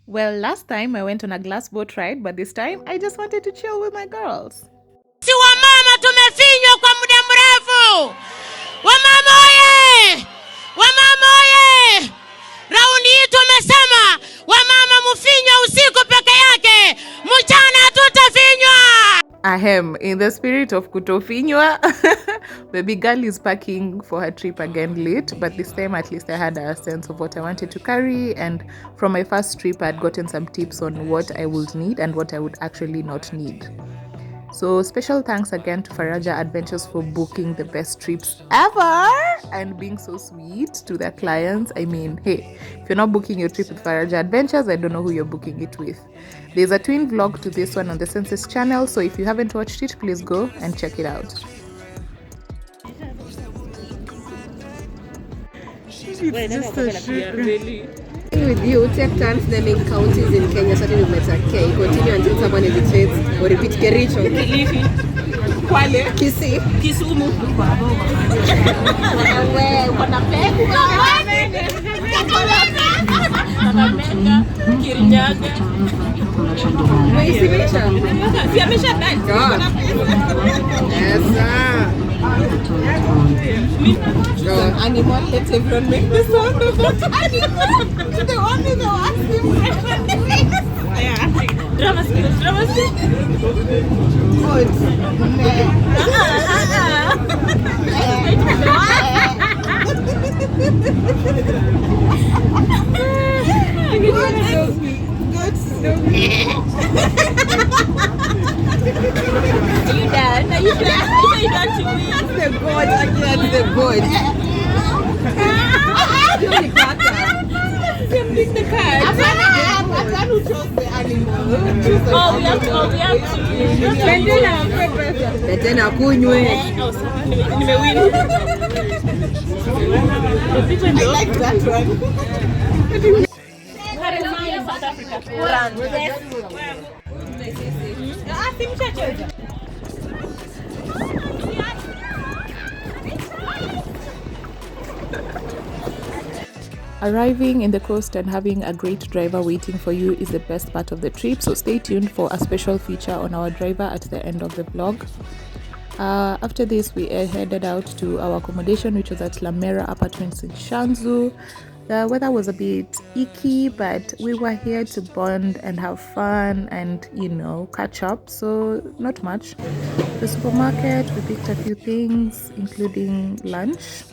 Well, last time I went on a glass boat ride, but this time I just wanted to chill with my girls. Si wamama tumefinywa kwa muda mrefu. Wamama oye! Wamama oye! Raundi hii tumesema wamama mufinywa usiku peke yake. Mchana tutafinywa. Ahem, in the spirit of kutofinywa, baby girl is packing for her trip again late, but this time at least I had a sense of what I wanted to carry, and from my first trip I had gotten some tips on what I would need and what I would actually not need. So special thanks again to Faraja Adventures for booking the best trips ever and being so sweet to their clients. I mean, hey, if you're not booking your trip with Faraja Adventures, I don't know who you're booking it with. There's a twin vlog to this one on the Census channel, so if you haven't watched it, please go and check it out. It's just a sugar. With you, take turns naming counties in Kenya, starting with letter K. Continue until someone hesitates or repeat Kericho. Kilifi. Kwale. Kisii. Kisumu. Kirinyaga. Umeisimamisha? Si ameshadai. Yes, sir. Animal, let everyone make the sound of that animal. The one with the worst impression. Yeah. Drama skills. Good. Are you done? Are you done? Are you done to me? That's the god. That's the god. You're the cat. You're the cat. I'm the one who chose the animal. Oh, we have to. Betena kunywe. Nimewin. I like that one. South Africa. Arriving in the coast and having a great driver waiting for you is the best part of the trip, so stay tuned for a special feature on our driver at the end of the vlog. After this, we headed out to our accommodation, which was at Mera apartments in Shanzu. The weather was a bit icky, but we were here to bond and have fun and, catch up, so not much. The supermarket, we picked a few things, including lunch.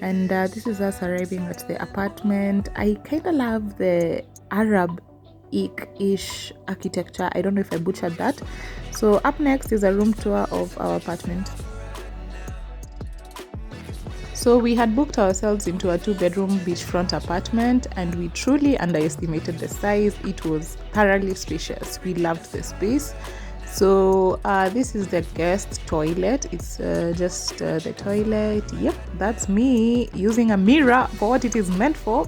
And this is us arriving at the apartment. I kind of love the Arab-ish architecture. I don't know if I butchered that. So up next is a room tour of our apartment. So we had booked ourselves into a 2-bedroom beachfront apartment, and we truly underestimated the size. It was thoroughly spacious. We loved the space. So this is the guest toilet. It's just the toilet. Yep, that's me using a mirror for what it is meant for.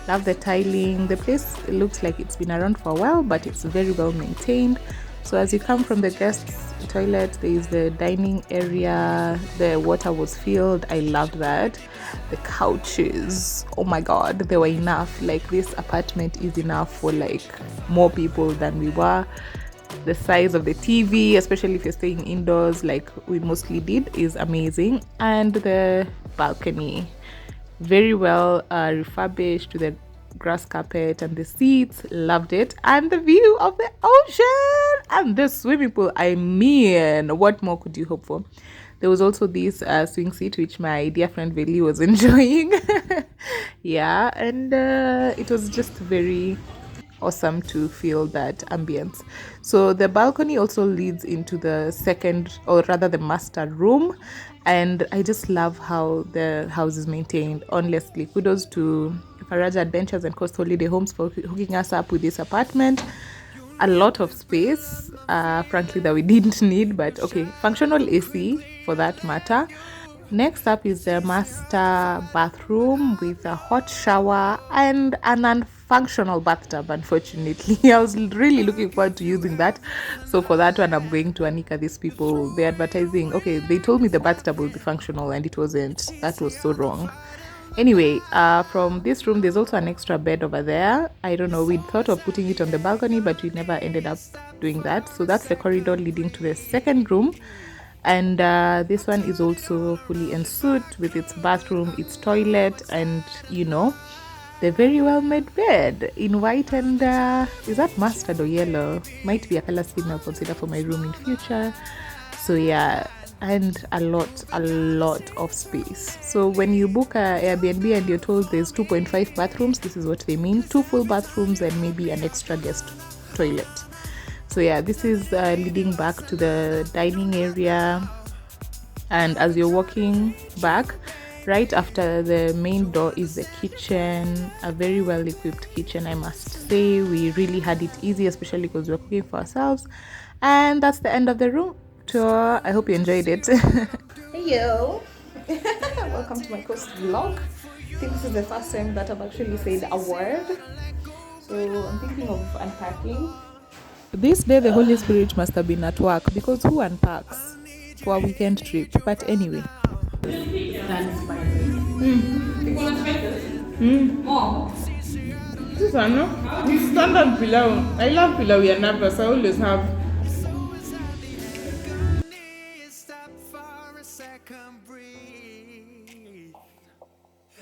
Love the tiling. The place looks like it's been around for a while, but it's very well maintained. So as you come from the guest toilet, there is the dining area. The water was filled. I loved that. The couches, oh my god, they were enough. Like, this apartment is enough for like more people than we were. The size of the TV, especially if you're staying indoors like we mostly did, is amazing. And the balcony, very well refurbished to the grass carpet and the seats, loved it. And the view of the ocean and the swimming pool, I mean, what more could you hope for? There was also this swing seat which my dear friend Veli was enjoying. Yeah, and it was just very awesome to feel that ambience. So the balcony also leads into the second, or rather the master room, and I just love how the house is maintained. Honestly, kudos to Faraja Adventures and Coast Holiday Homes for hooking us up with this apartment. A lot of space, frankly, that we didn't need, but okay, functional AC for that matter. Next up is the master bathroom with a hot shower and an unfunctional bathtub, unfortunately. I was really looking forward to using that. So for that one, I'm going to Anika these people. They're advertising. Okay, they told me the bathtub will be functional and it wasn't. That was so wrong. Anyway, from this room, there's also an extra bed over there. I don't know, we thought of putting it on the balcony, but we never ended up doing that. So that's the corridor leading to the second room. And this one is also fully ensuite with its bathroom, its toilet, and the very well made bed in white and is that mustard or yellow? Might be a color scheme I'll consider for my room in future. So yeah, and a lot of space. So when you book a Airbnb and you're told there's 2.5 bathrooms, this is what they mean: 2 full bathrooms and maybe an extra guest toilet. So yeah, this is leading back to the dining area, and as you're walking back, right after the main door is the kitchen, a very well equipped kitchen, I must say. We really had it easy, especially because we're cooking for ourselves. And that's the end of the room tour. I hope you enjoyed it. Hey yo! Welcome to my coast vlog. I think this is the first time that I've actually said a word, so I'm thinking of unpacking. This day the Holy Spirit must have been at work, because who unpacks for a weekend trip? But anyway. This one, no? It's standard pilau. I love pilau ya navas. I always have.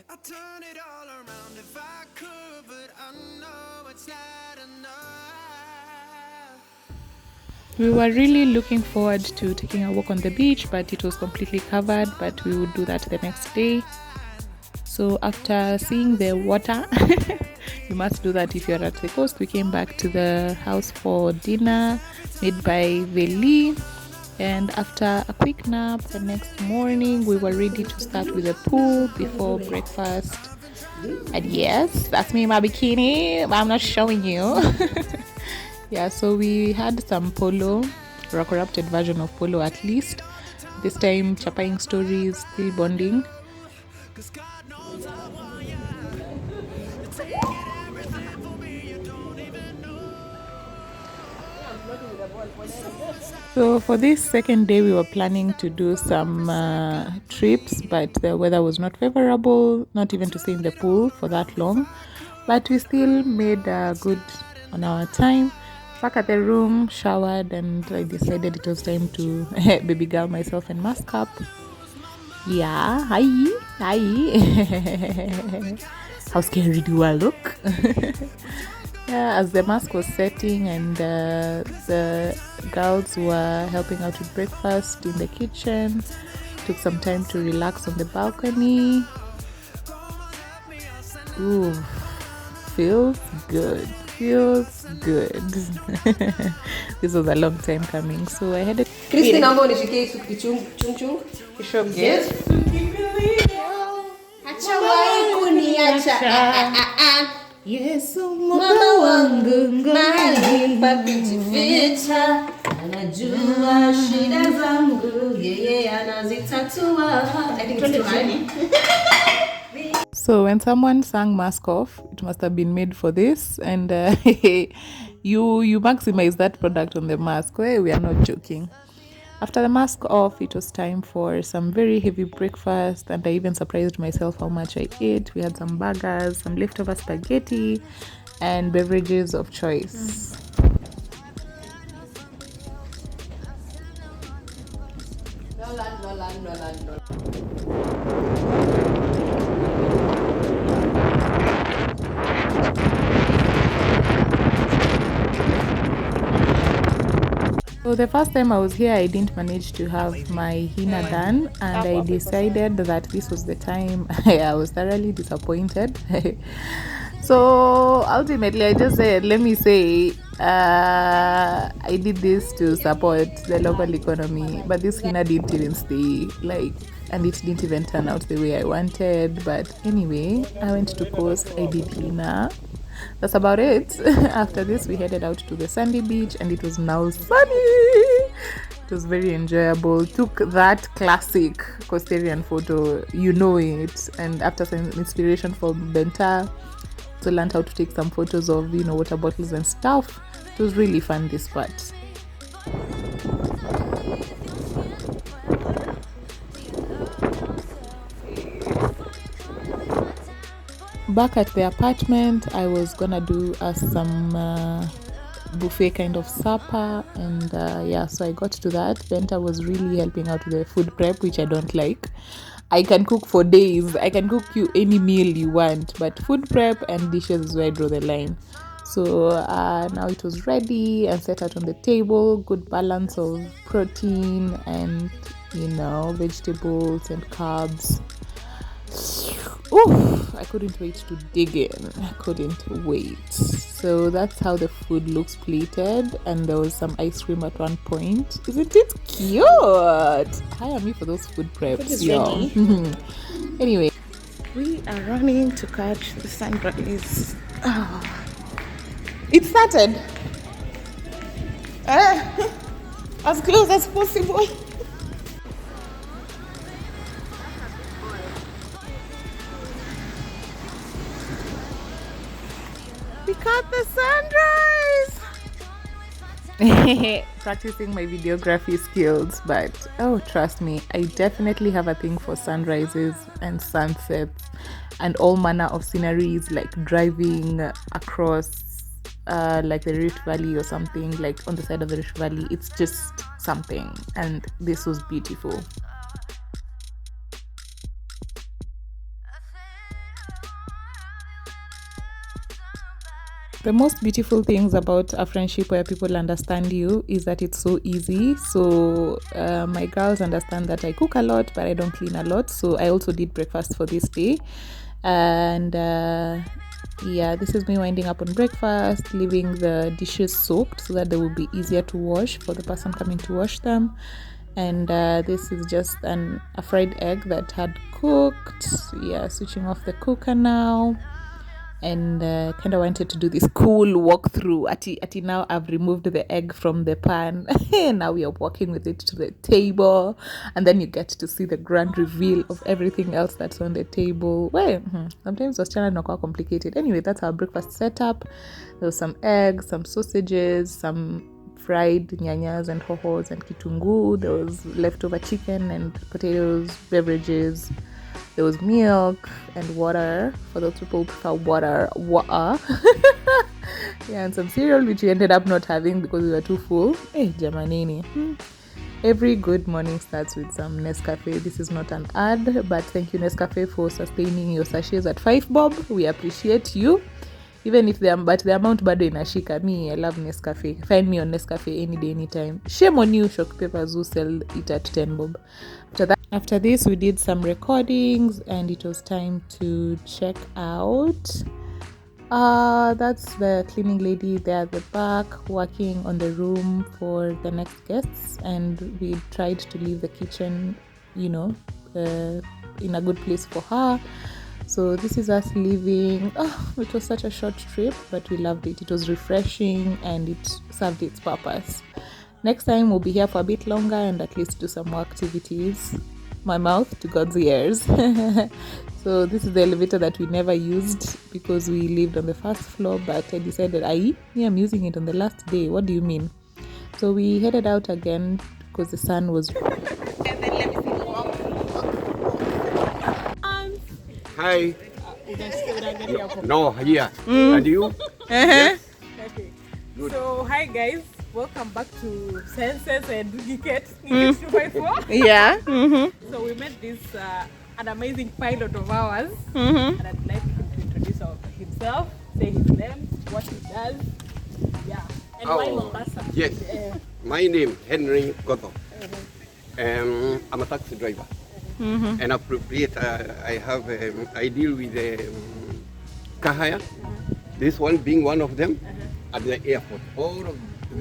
I turn it all around if I could, but I know it's not enough. We were really looking forward to taking a walk on the beach, but it was completely covered, but we would do that the next day. So after seeing the water, you must do that if you're at the coast. We came back to the house for dinner made by Veli, and after a quick nap the next morning, we were ready to start with the pool before breakfast. And yes, that's me in my bikini, but I'm not showing you. Yeah, so we had some polo, or a corrupted version of polo at least. This time chapaying stories, still bonding. So for this second day, we were planning to do some trips, but the weather was not favorable, not even to stay in the pool for that long. But we still made good on our time. Back at the room, showered, and I decided it was time to baby girl myself and mask up. Yeah, hi. How scary do I look? Yeah, as the mask was setting and the girls were helping out with breakfast in the kitchen, took some time to relax on the balcony. Ooh, feels good. This was a long time coming, so I had a Christy, naomba unishike kichung. Yes. Acha wahi kuniacha. Yesu Mama wangu mahali pa kujificha, anajua shida zangu, yeye anazitatua. I think it's funny. So when someone sang Mask Off, it must have been made for this, and you maximize that product on the mask. Well, we are not joking. After the mask off, it was time for some very heavy breakfast, and I even surprised myself how much I ate. We had some burgers, some leftover spaghetti, and beverages of choice. So the first time I was here, I didn't manage to have my henna done, and I decided that this was the time. I was thoroughly disappointed. So ultimately, I just said, let me say, I did this to support the local economy, but this henna didn't even stay, and it didn't even turn out the way I wanted. But anyway, I went to coast, I did henna. That's about it. After this, we headed out to the sandy beach, and it was now sunny. It was very enjoyable. Took that classic Costarian photo, it, and after some inspiration from Benta, so learned how to take some photos of water bottles and stuff. It was really fun, this part. back at the apartment, I was gonna do some buffet kind of supper, and so I got to that. Benta was really helping out with the food prep, which I don't like. I can cook for days, I can cook you any meal you want, but food prep and dishes is where I draw the line. So now it was ready and set out on the table. Good balance of protein and vegetables and carbs. Oof, I couldn't wait to dig in. I couldn't wait. So that's how the food looks plated, and there was some ice cream at one point. Isn't it cute? Hire me for those food preps. Food is ready. Anyway, we are running to catch the sunrise. It started. As close as possible. We caught the sunrise. Practicing my videography skills, but trust me, I definitely have a thing for sunrises and sunsets and all manner of sceneries, like driving across like the Rift Valley or something, like on the side of the Rift Valley. It's just something, and this was beautiful. The most beautiful things about a friendship where people understand you is that it's so easy. So my girls understand that I cook a lot, but I don't clean a lot. So I also did breakfast for this day. And this is me winding up on breakfast, leaving the dishes soaked so that they will be easier to wash for the person coming to wash them. And this is just a fried egg that had cooked. Switching off the cooker now. And kind of wanted to do this cool walkthrough. Ati now I've removed the egg from the pan. Now we are walking with it to the table, and then you get to see the grand reveal of everything else that's on the table. Well, sometimes those channels are quite complicated. Anyway, that's our breakfast setup. There was some eggs, some sausages, some fried nyanyas and hohos and kitungu. There was leftover chicken and potatoes, beverages. There was milk and water for those people who prefer water. And some cereal, which we ended up not having because we were too full. Hey, Jamanini. Every good morning starts with some Nescafe. This is not an ad, but thank you, Nescafe, for sustaining your sachets at 5 bob. We appreciate you. Even if the amount bado inashika. Me, I love Nescafe. Find me on Nescafe any day, anytime. Shame on you, shock papers who sell it at 10 bob. After this, we did some recordings, and it was time to check out. That's the cleaning lady there at the back, working on the room for the next guests, and we tried to leave the kitchen, in a good place for her. So this is us leaving. It was such a short trip, but we loved it. It was refreshing, and it served its purpose. Next time we'll be here for a bit longer and at least do some more activities. My mouth to God's ears. So this is the elevator that we never used because we lived on the first floor, but I decided I'm using it on the last day. What do you mean? So we headed out again because the sun was... Hi. No, here. And you? Yes? Okay. Good. So, hi guys. Welcome back to Senses and Geekette English 254. Yeah. So, we met this an amazing pilot of ours. And I'd like him to introduce himself, say his name, what he does. Yeah. And why Mombasa? Yes. My name Henry Goto. I'm a taxi driver. And appropriate, I deal with car hire. This one being one of them at the airport. All of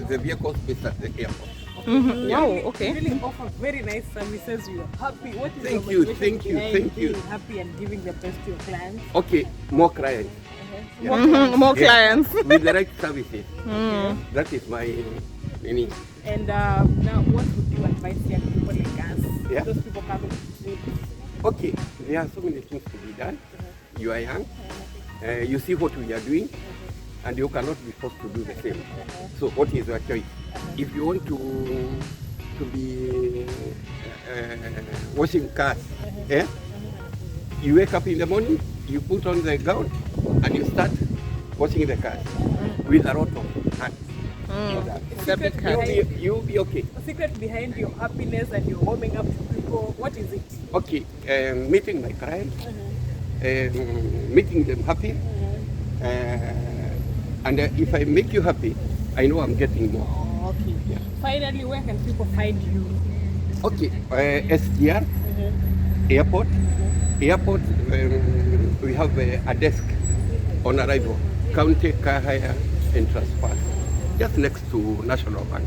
the vehicles based at the airport. Yeah. Wow, okay. You really offer very nice services. We are happy. What is Thank your you, thank you, behind thank you. being happy and giving the best to your clients? Okay, more clients. More clients. With the right services. That is my meaning. And now, what would you advise young people like us? Yeah. Those people coming to sleep. Okay, there are so many things to be done. You are young. You see what we are doing, and you cannot be forced to do the same. So what is your choice? If you want to be washing cars, you wake up in the morning, you put on the gown, and you start washing the cars with a lot of hands. The big cat. You'll be okay. The secret behind your happiness and your warming up to people, what is it? Okay, meeting my clients, making them happy, and if I make you happy, I know I'm getting more. Okay. Yeah. Finally, where can people find you? Okay, SGR, airport. Airport, we have a desk on arrival, county car hire and transfer, just next to National Bank.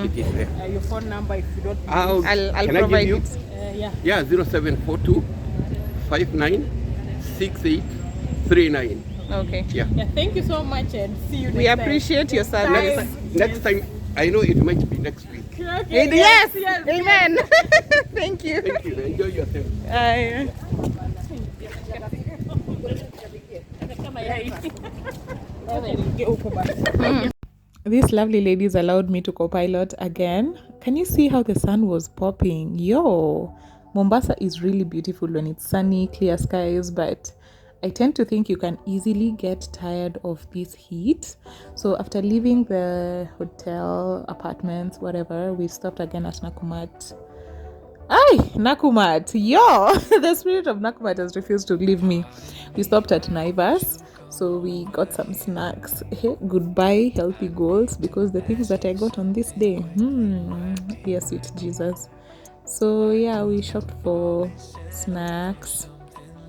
It is there. Your phone number, if you don't. I'll Can I provide give you? it. Yeah. Yeah, 0742 59 68 39. Okay. Yeah. Yeah. Thank you so much, and see you next We time. appreciate your service. Next time, I know it might be next week. Okay, Yes. yes. Amen. Thank you. Thank you. Enjoy yourself. These lovely ladies allowed me to co-pilot again. Can you see how the sun was popping? Yo, Mombasa is really beautiful when it's sunny, clear skies, but I tend to think you can easily get tired of this heat. So after leaving the hotel, apartments, whatever, we stopped again at Nakumatt. Nakumatt, yo, the spirit of Nakumatt has refused to leave me. We stopped at Naivas, so we got some snacks. Hey, goodbye healthy goals, because the things that I got on this day, dear sweet Jesus. So yeah, we shopped for snacks.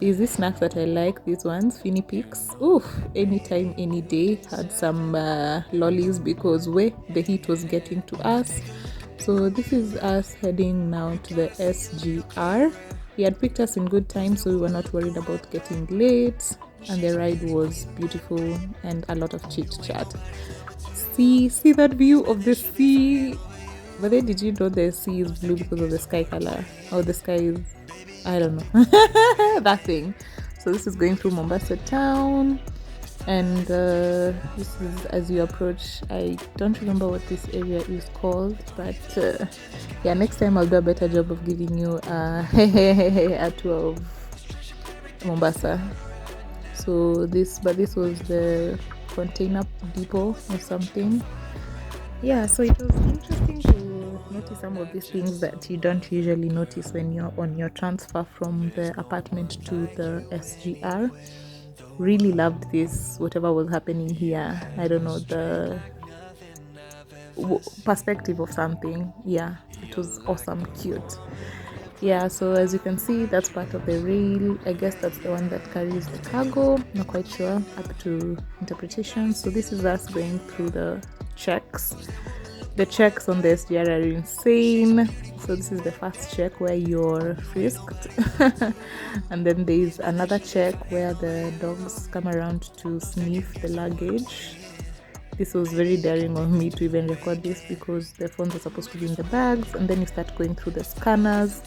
Is this snacks that I like? These ones, Finny Picks. Oof, anytime, any day. Had some lollies because the heat was getting to us. So this is us heading now to the SGR. He had picked us in good time, so we were not worried about getting late. And the ride was beautiful and a lot of chit chat. See that view of the sea. But then, did you know the sea is blue because of the sky color? Or the sky is, I don't know, that thing. So this is going through Mombasa town, and this is as you approach. I don't remember what this area is called, but yeah, next time I'll do a better job of giving you a tour of Mombasa. So this was the container depot or something. Yeah, so it was interesting to notice some of these things that you don't usually notice when you're on your transfer from the apartment to the SGR. Really loved this, whatever was happening here. I don't know, the perspective of something. Yeah, it was awesome, cute. Yeah, so as you can see, that's part of the rail. I guess that's the one that carries the cargo. Not quite sure, up to interpretation. So this is us going through the checks. The checks on the SGR are insane. So this is the first check where you're frisked. And then there's another check where the dogs come around to sniff the luggage. This was very daring of me to even record this because the phones are supposed to be in the bags, and then you start going through the scanners.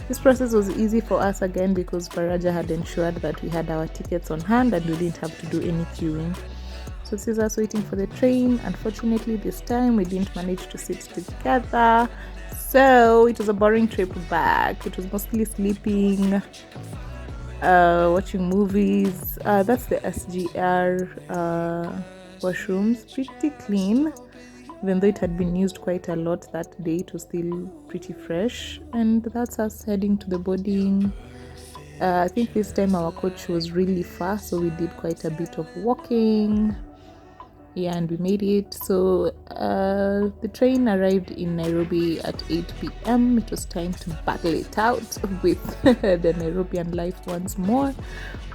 This process was easy for us again because Faraja had ensured that we had our tickets on hand and we didn't have to do any queuing. So this is us waiting for the train. Unfortunately, this time we didn't manage to sit together, so it was a boring trip back. It was mostly sleeping, watching movies. That's the SGR washrooms, pretty clean. Even though it had been used quite a lot that day, it was still pretty fresh. And that's us heading to the boarding. I think this time our coach was really fast, so we did quite a bit of walking. Yeah, and we made it. So the train arrived in Nairobi at 8 p.m. It was time to battle it out with the Nairobian life once more.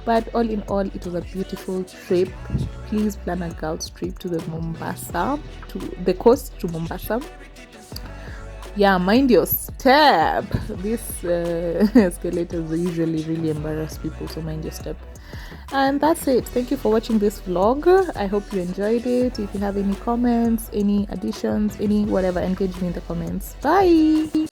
But all in all, it was a beautiful trip. Please plan a girls' trip to the Mombasa, to the coast, to Mombasa. Yeah, mind your step. These escalators usually really embarrass people, so mind your step. And that's it. Thank you for watching this vlog. I hope you enjoyed it. If you have any comments, any additions, any whatever, engage me in the comments. Bye.